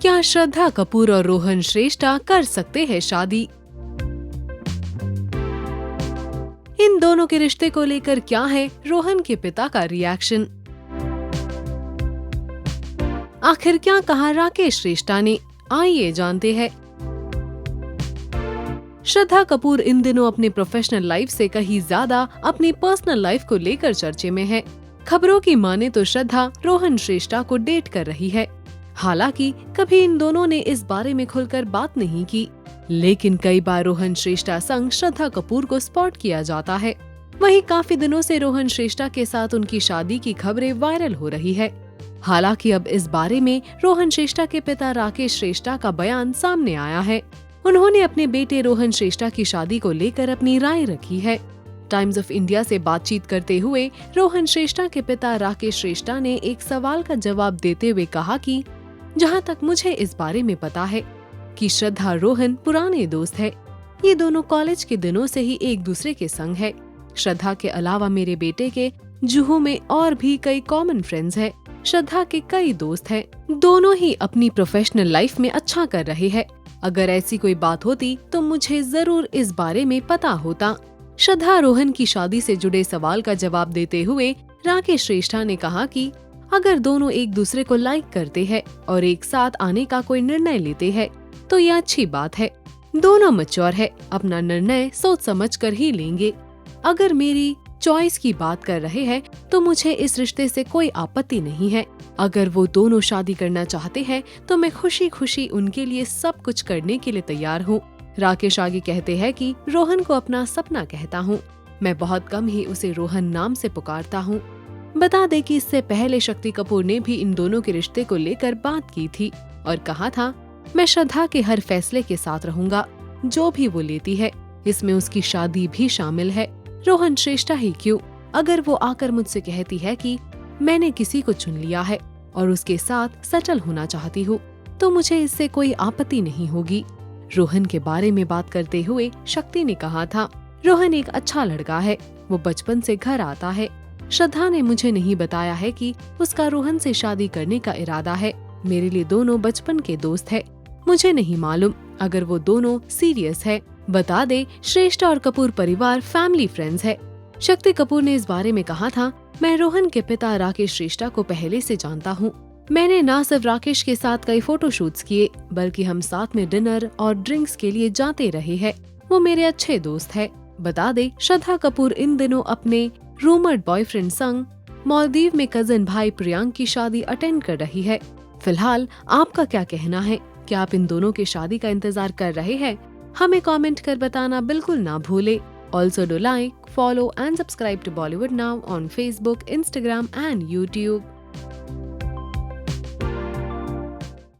क्या श्रद्धा कपूर और रोहन श्रेष्ठा कर सकते हैं शादी? इन दोनों के रिश्ते को लेकर क्या है रोहन के पिता का रिएक्शन? आखिर क्या कहा राकेश श्रेष्ठा ने, आइए जानते हैं। श्रद्धा कपूर इन दिनों अपने प्रोफेशनल लाइफ से कहीं ज्यादा अपनी पर्सनल लाइफ को लेकर चर्चे में है। खबरों की माने तो श्रद्धा रोहन श्रेष्ठा को डेट कर रही है। हालांकि कभी इन दोनों ने इस बारे में खुलकर बात नहीं की, लेकिन कई बार रोहन श्रेष्ठा संग श्रद्धा कपूर को स्पॉट किया जाता है। वहीं काफी दिनों से रोहन श्रेष्ठा के साथ उनकी शादी की खबरें वायरल हो रही है। हालांकि अब इस बारे में रोहन श्रेष्ठा के पिता राकेश श्रेष्ठा का बयान सामने आया है। उन्होंने अपने बेटे रोहन श्रेष्ठा की शादी को लेकर अपनी राय रखी है। टाइम्स ऑफ इंडिया से बातचीत करते हुए रोहन श्रेष्ठा के पिता राकेश श्रेष्ठा ने एक सवाल का जवाब देते हुए कहा कि जहां तक मुझे इस बारे में पता है कि श्रद्धा रोहन पुराने दोस्त है। ये दोनों कॉलेज के दिनों से ही एक दूसरे के संग है। श्रद्धा के अलावा मेरे बेटे के जुहू में और भी कई कॉमन फ्रेंड्स हैं। श्रद्धा के कई दोस्त हैं। दोनों ही अपनी प्रोफेशनल लाइफ में अच्छा कर रहे हैं। अगर ऐसी कोई बात होती तो मुझे जरूर इस बारे में पता होता। श्रद्धा रोहन की शादी से जुड़े सवाल का जवाब देते हुए राकेश श्रेष्ठा ने कहा कि अगर दोनों एक दूसरे को लाइक करते हैं और एक साथ आने का कोई निर्णय लेते हैं तो यह अच्छी बात है। दोनों मैच्योर है, अपना निर्णय सोच समझ कर ही लेंगे। अगर मेरी चॉइस की बात कर रहे हैं तो मुझे इस रिश्ते से कोई आपत्ति नहीं है। अगर वो दोनों शादी करना चाहते हैं तो मैं खुशी खुशी उनके लिए सब कुछ करने के लिए तैयार हूँ। राकेश आगे कहते हैं कि रोहन को अपना सपना कहता हूँ। मैं बहुत कम ही उसे रोहन नाम से पुकारता हूँ। बता दे कि इससे पहले शक्ति कपूर ने भी इन दोनों के रिश्ते को लेकर बात की थी और कहा था, मैं श्रद्धा के हर फैसले के साथ रहूंगा जो भी वो लेती है। इसमें उसकी शादी भी शामिल है। रोहन श्रेष्ठा ही क्यों, अगर वो आकर मुझसे कहती है कि मैंने किसी को चुन लिया है और उसके साथ सेटल होना चाहती हूँ तो मुझे इससे कोई आपत्ति नहीं होगी। रोहन के बारे में बात करते हुए शक्ति ने कहा था, रोहन एक अच्छा लड़का है। वो बचपन से घर आता है। श्रद्धा ने मुझे नहीं बताया है कि उसका रोहन से शादी करने का इरादा है। मेरे लिए दोनों बचपन के दोस्त है। मुझे नहीं मालूम अगर वो दोनों सीरियस है। बता दे श्रेष्ठा और कपूर परिवार फैमिली फ्रेंड्स है। शक्ति कपूर ने इस बारे में कहा था, मैं रोहन के पिता राकेश श्रेष्ठा को पहले से जानता हूँ। मैंने न सिर्फ राकेश के साथ कई फोटोशूट्स किए बल्कि हम साथ में डिनर और ड्रिंक्स के लिए जाते रहे हैं। वो मेरे अच्छे दोस्त है। बता दे श्रद्धा कपूर इन दिनों अपने रूमर्ड बॉयफ्रेंड संग मालदीव में कजिन भाई प्रियांक की शादी अटेंड कर रही है। फिलहाल आपका क्या कहना है? क्या आप इन दोनों की शादी का इंतजार कर रहे हैं? हमें कमेंट कर बताना बिल्कुल ना भूले। Also do like, follow and subscribe to Bollywood Now on Facebook, Instagram and YouTube.